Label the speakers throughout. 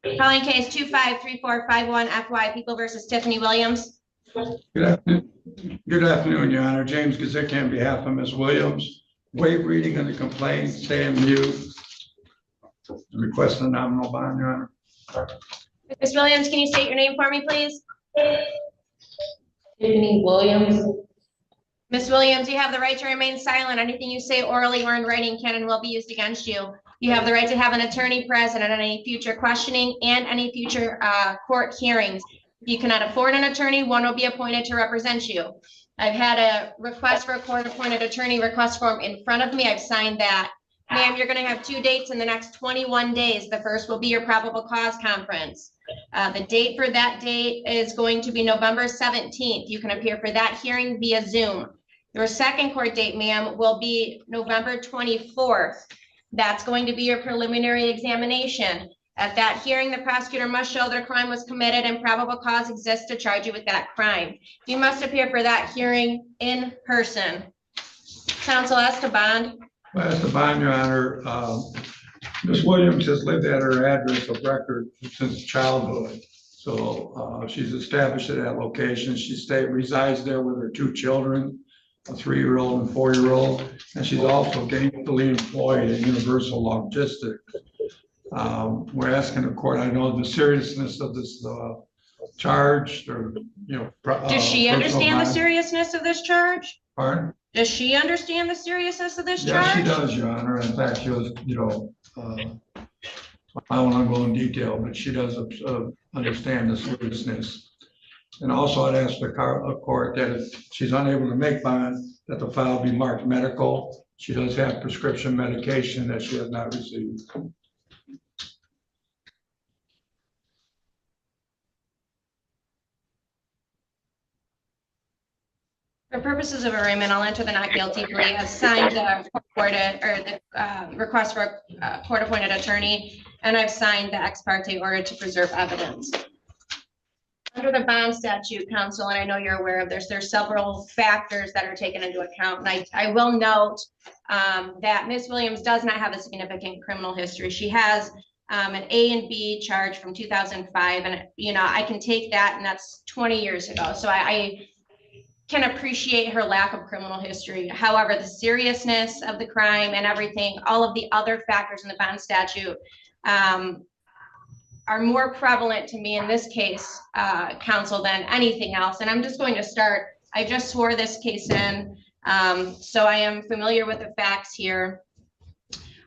Speaker 1: Calling case 253451 FY People versus Tiffany Williams.
Speaker 2: Good afternoon. Good afternoon, Your Honor. James Gazicki on behalf of Ms. Williams. Waive reading of the complaint, stay in mute. Request a nominal bond, Your Honor.
Speaker 1: Ms. Williams, can you state your name for me, please?
Speaker 3: Tiffany Williams.
Speaker 1: Ms. Williams, you have the right to remain silent. Anything you say orally or in writing can and will be used against you. You have the right to have an attorney present at any future questioning and any future court hearings. If you cannot afford an attorney, one will be appointed to represent you. I've had a request for a court-appointed attorney request form in front of me. I've signed that. Ma'am, you're going to have 2 dates in the next 21 days. The first will be your probable cause conference. The date for that date is going to be November 17th. You can appear for that hearing via Zoom. Your second court date, ma'am, will be November 24th. That's going to be your preliminary examination. At that hearing, the prosecutor must show that a crime was committed and probable cause exists to charge you with that crime. You must appear for that hearing in person. Counsel, as to bond.
Speaker 2: As to bond, Your Honor, Ms. Williams has lived at her address of record since childhood. So she's established at that location. She resides there with her 2 children, a 3-year-old and 4-year-old, and she's also gainfully employed in Universal Logistics. We're asking the court, I know the seriousness of this charge, or
Speaker 1: Does she understand the seriousness of this charge?
Speaker 2: Pardon?
Speaker 1: Does she understand the seriousness of this charge?
Speaker 2: Yeah, she does, Your Honor. In fact, she was, I don't want to go in detail, but she does understand the seriousness. And also, I'd ask the court that if she's unable to make bond, that the file be marked medical. She does have prescription medication that she has not received.
Speaker 1: For purposes of arraignment, I'll enter the not guilty plea. I've signed the request for a court-appointed attorney, and I've signed the ex parte order to preserve evidence. Under the bond statute, counsel, and I know you're aware of this, there's several factors that are taken into account. And I will note that Ms. Williams does not have a significant criminal history. She has an A and B charge from 2005, and I can take that, and that's 20 years ago. So I can appreciate her lack of criminal history. However, the seriousness of the crime and everything, all of the other factors in the bond statute are more prevalent to me in this case, counsel, than anything else. And I'm just going to start. I just swore this case in, so I am familiar with the facts here.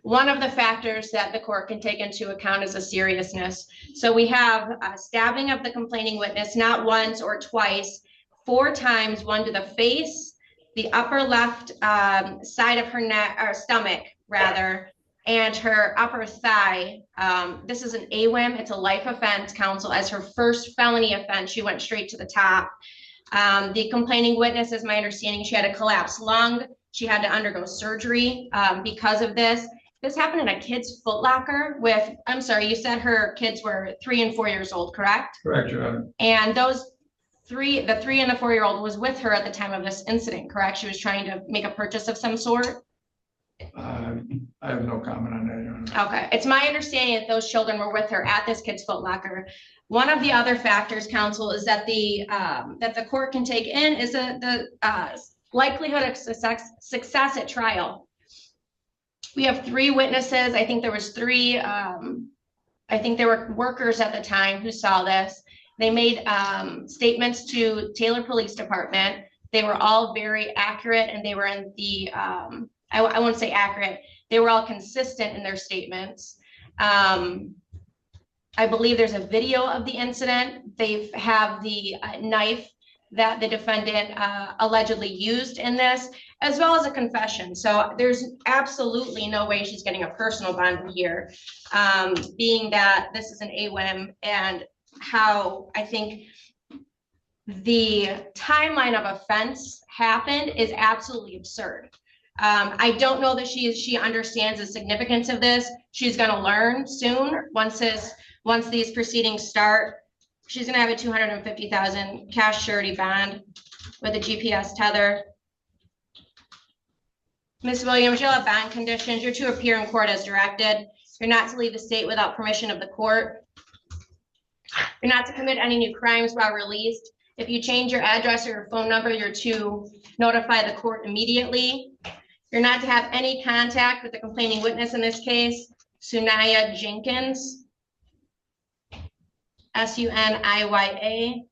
Speaker 1: One of the factors that the court can take into account is the seriousness. So we have a stabbing of the complaining witness, not once or twice, 4 times, one to the face, the upper left side of her neck, or stomach rather, and her upper thigh. This is an AWIM, it's a life offense, counsel. As her first felony offense, she went straight to the top. The complaining witness, is my understanding, she had a collapsed lung. She had to undergo surgery because of this. This happened in a kid's Foot Locker with, I'm sorry, you said her kids were 3 and 4 years old, correct?
Speaker 2: Correct, Your Honor.
Speaker 1: And the 3 and the 4-year-old was with her at the time of this incident, correct? She was trying to make a purchase of some sort?
Speaker 2: I have no comment on that, Your Honor.
Speaker 1: Okay, it's my understanding that those children were with her at this kid's Foot Locker. One of the other factors, counsel, is that the court can take in is the likelihood of success at trial. We have 3 witnesses. I think there was 3. I think there were workers at the time who saw this. They made statements to Taylor Police Department. They were all very accurate, and they were in the, I won't say accurate, they were all consistent in their statements. I believe there's a video of the incident. They have the knife that the defendant allegedly used in this, as well as a confession. So there's absolutely no way she's getting a personal bond here, being that this is an AWIM, and how I think the timeline of offense happened is absolutely absurd. I don't know that she understands the significance of this. She's going to learn soon once these proceedings start. She's going to have a $250,000 cash surety bond with a GPS tether. Ms. Williams, you'll have bond conditions. You're to appear in court as directed. You're not to leave the state without permission of the court. You're not to commit any new crimes while released. If you change your address or your phone number, you're to notify the court immediately. You're not to have any contact with the complaining witness in this case, Sunaya Jenkins, Suniya.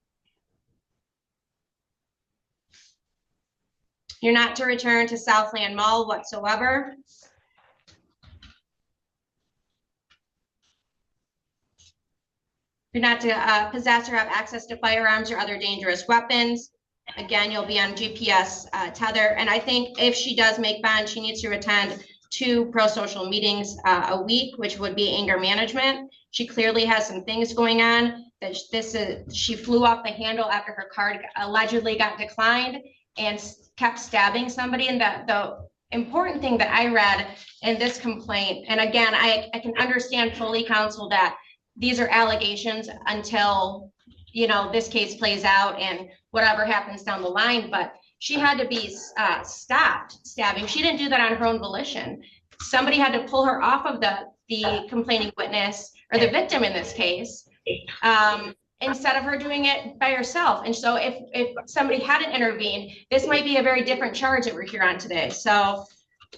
Speaker 1: You're not to return to Southland Mall whatsoever. You're not to possess or have access to firearms or other dangerous weapons. Again, you'll be on GPS tether. And I think if she does make bond, she needs to attend 2 pro-social meetings a week, which would be anger management. She clearly has some things going on that she flew off the handle after her card allegedly got declined and kept stabbing somebody. And the important thing that I read in this complaint, and again, I can understand fully, counsel, that these are allegations until, you know, this case plays out and whatever happens down the line, but she had to be stopped stabbing. She didn't do that on her own volition. Somebody had to pull her off of the complaining witness, or the victim in this case, instead of her doing it by herself. And so if somebody hadn't intervened, this might be a very different charge that we're here on today. So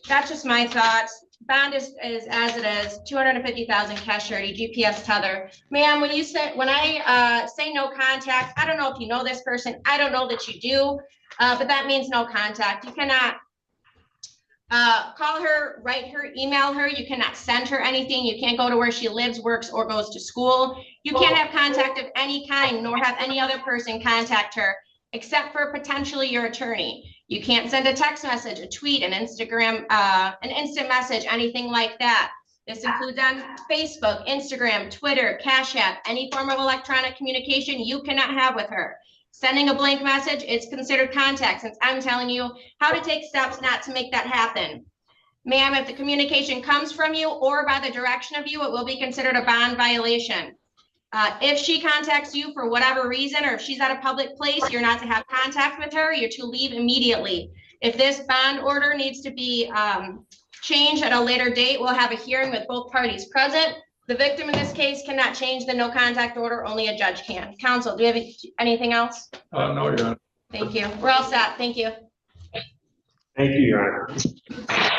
Speaker 1: that's just my thoughts. Bond is as it is, 250,000 cash surety, GPS tether. Ma'am, when I say no contact, I don't know if you know this person. I don't know that you do, but that means no contact. You cannot call her, write her, email her. You cannot send her anything. You can't go to where she lives, works, or goes to school. You can't have contact of any kind, nor have any other person contact her, except for potentially your attorney. You can't send a text message, a tweet, an Instagram, an instant message, anything like that. This includes on Facebook, Instagram, Twitter, Cash App, any form of electronic communication you cannot have with her. Sending a blank message, it's considered contact, since I'm telling you how to take steps not to make that happen. Ma'am, if the communication comes from you or by the direction of you, it will be considered a bond violation. If she contacts you for whatever reason, or if she's at a public place, you're not to have contact with her. You're to leave immediately. If this bond order needs to be changed at a later date, we'll have a hearing with both parties present. The victim in this case cannot change the no contact order. Only a judge can. Counsel, do you have anything else?
Speaker 2: No, Your Honor.
Speaker 1: Thank you. We're all set. Thank you.
Speaker 3: Thank you, Your Honor.